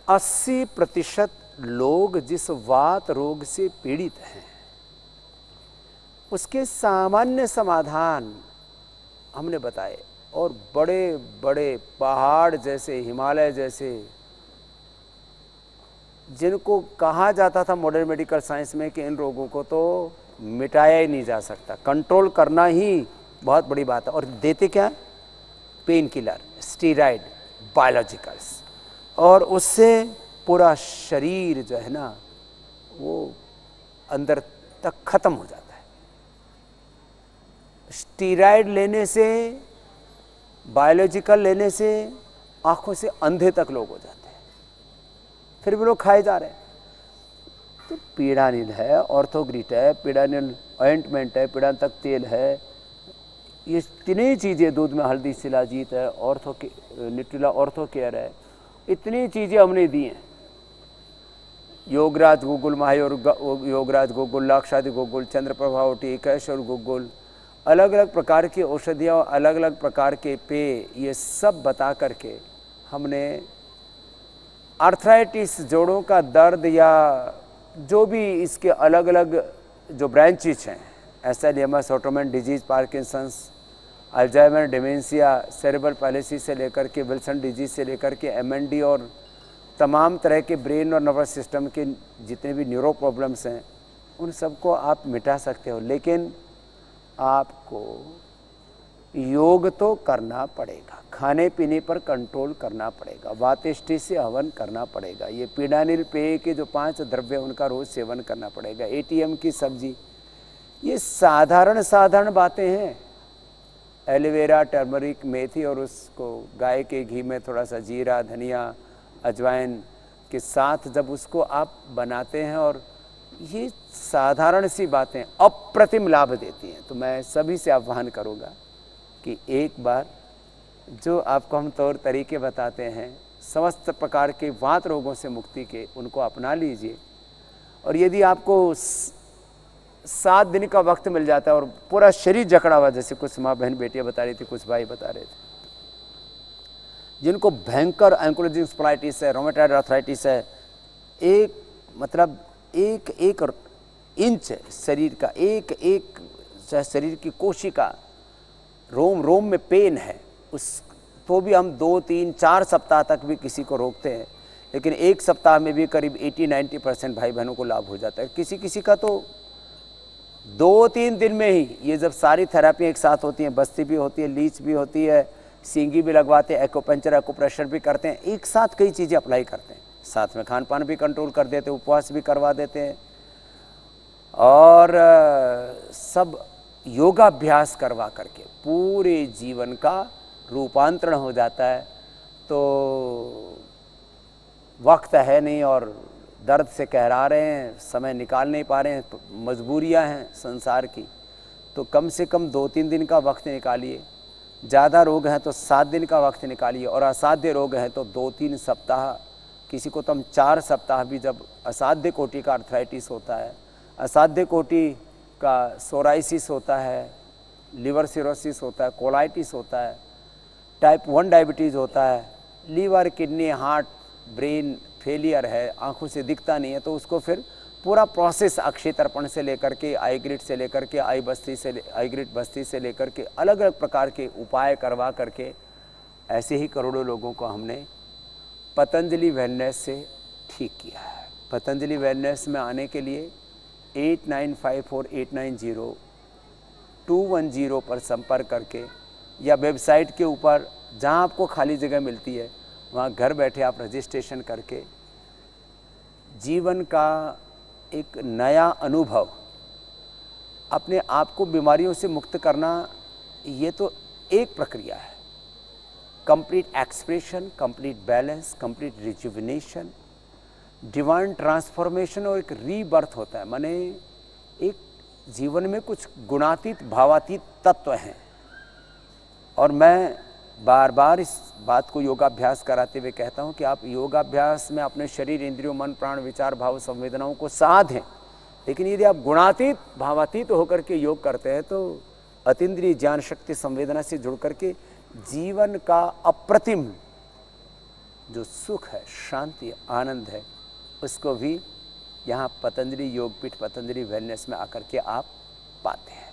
80% लोग जिस वात रोग से पीड़ित हैं उसके सामान्य समाधान हमने बताए, और बड़े बड़े पहाड़ जैसे, हिमालय जैसे, जिनको कहा जाता था मॉडर्न मेडिकल साइंस में कि इन रोगों को तो मिटाया ही नहीं जा सकता, कंट्रोल करना ही बहुत बड़ी बात है। और देते क्या? पेन किलर, स्टीरॉयड, बायोलॉजिकल्स, और उससे पूरा शरीर जो है ना वो अंदर तक खत्म हो जाता है। स्टीरॉयड लेने से, बायोलॉजिकल लेने से आंखों से अंधे तक लोग हो जाते हैं, फिर भी लोग खाए जा रहे हैं। तो पीड़ानिल है, ऑर्थोग्रिट है, पीड़ानिल ऑइंटमेंट है, पीड़ांतक तेल है, ये इतनी चीज़ें, दूध में हल्दी शिलाजीत है, न्यूट्रिला ऑर्थो केयर है, इतनी चीज़ें हमने दी हैं। योगराज गुगुल, महायोर योगराज गुगुल, लाक्षादि गुगुल, चंद्रप्रभा ओटी, कैशोर गुगुल, अलग अलग प्रकार की औषधियाँ, अलग अलग प्रकार के पेय, ये सब बता करके हमने आर्थराइटिस, जोड़ों का दर्द, या जो भी इसके अलग अलग जो ब्रांचेस हैं, Alzheimer, autoimmune disease, Parkinson's, Alzheimer, dementia, cerebral policy से लेकर के विल्सन डिजीज से लेकर के एमएनडी, और तमाम तरह के ब्रेन और नर्वस सिस्टम के जितने भी न्यूरो प्रॉब्लम्स हैं उन सबको आप मिटा सकते हो। लेकिन आपको योग तो करना पड़ेगा, खाने पीने पर कंट्रोल करना पड़ेगा, वातिष्ठि से हवन करना पड़ेगा, ये पीड़ानिल पेय के जो 5 द्रव्य उनका रोज सेवन करना पड़ेगा, एटीएम की सब्जी, ये साधारण बातें हैं। एलोवेरा, टर्मरिक, मेथी, और उसको गाय के घी में थोड़ा सा जीरा, धनिया, अजवाइन के साथ जब उसको आप बनाते हैं, और ये साधारण सी बातें अप्रतिम लाभ देती हैं। तो मैं सभी से आह्वान करूँगा कि एक बार जो आपको हम तौर तरीके बताते हैं समस्त प्रकार के वात रोगों से मुक्ति के, उनको अपना लीजिए। और यदि आपको 7 दिन का वक्त मिल जाता है और पूरा शरीर जकड़ा हुआ, जैसे कुछ माँ बहन बेटियाँ बता रही थी, कुछ भाई बता रहे थे, जिनको भयंकर एंकोलॉजिंग स्पॉलाइटिस है, रोमेटॉइड आर्थराइटिस है, एक मतलब एक इंच शरीर का, एक शरीर की कोशिका, रोम रोम में पेन है, उस तो भी हम 2, 3, 4 सप्ताह तक भी किसी को रोकते हैं, लेकिन 1 सप्ताह में भी करीब 80-90% भाई बहनों को लाभ हो जाता है। किसी का तो 2-3 दिन में ही, ये जब सारी थेरेपी एक साथ होती हैं, बस्ती भी होती है, लीच भी होती है, सींगी भी लगवाते हैं, एक्यूपंक्चर, एक्यूप्रेशर भी करते हैं, एक साथ कई चीज़ें अप्लाई करते हैं, साथ में खान पान भी कंट्रोल कर देते हैं, उपवास भी करवा देते हैं, और सब योगाभ्यास करवा करके पूरे जीवन का रूपांतरण हो जाता है। तो वक्त है नहीं और दर्द से कहरा रहे हैं, समय निकाल नहीं पा रहे हैं, मजबूरियां हैं संसार की, तो कम से कम 2-3 दिन का वक्त निकालिए। ज़्यादा रोग हैं तो 7 दिन का वक्त निकालिए, और असाध्य रोग हैं तो 2-3 सप्ताह, किसी को तो हम 4 सप्ताह भी, जब असाध्य कोटि का आर्थराइटिस होता है, असाध्य कोटि का सोराइसिस होता है, लिवर सिरोसिस होता है, कोलाइटिस होता है, टाइप 1 डायबिटीज़ होता है, liver, kidney, heart, brain failure है, आंखों से दिखता नहीं है, तो उसको फिर पूरा प्रोसेस अक्षय तर्पण से लेकर के, आई ग्रिड से लेकर के, आई ग्रिड बस्ती से लेकर के अलग अलग प्रकार के उपाय करवा करके ऐसे ही करोड़ों लोगों को हमने पतंजलि वेलनेस से ठीक किया है। पतंजलि वेलनेस में आने के लिए 8954890210 पर संपर्क करके, या वेबसाइट के ऊपर जहां आपको खाली जगह मिलती है वहां घर बैठे आप रजिस्ट्रेशन करके जीवन का एक नया अनुभव, अपने आप को बीमारियों से मुक्त करना, ये तो एक प्रक्रिया है। Complete expression, complete balance, complete rejuvenation, divine transformation, और एक रीबर्थ होता है। माने एक जीवन में कुछ गुणातीत भावातीत तत्व हैं, और मैं बार बार इस बात को योगाभ्यास कराते हुए कहता हूं कि आप योगाभ्यास में अपने शरीर, इंद्रियों, मन, प्राण, विचार, भाव, संवेदनाओं को साधें, लेकिन यदि आप गुणातीत भावातीत होकर के योग करते हैं तो अतीन्द्रिय ज्ञान शक्ति संवेदना से जुड़ करके जीवन का अप्रतिम जो सुख है, शांति, आनंद है, उसको भी यहाँ पतंजलि योगपीठ, पतंजलि वेलनेस में आकर के आप पाते हैं।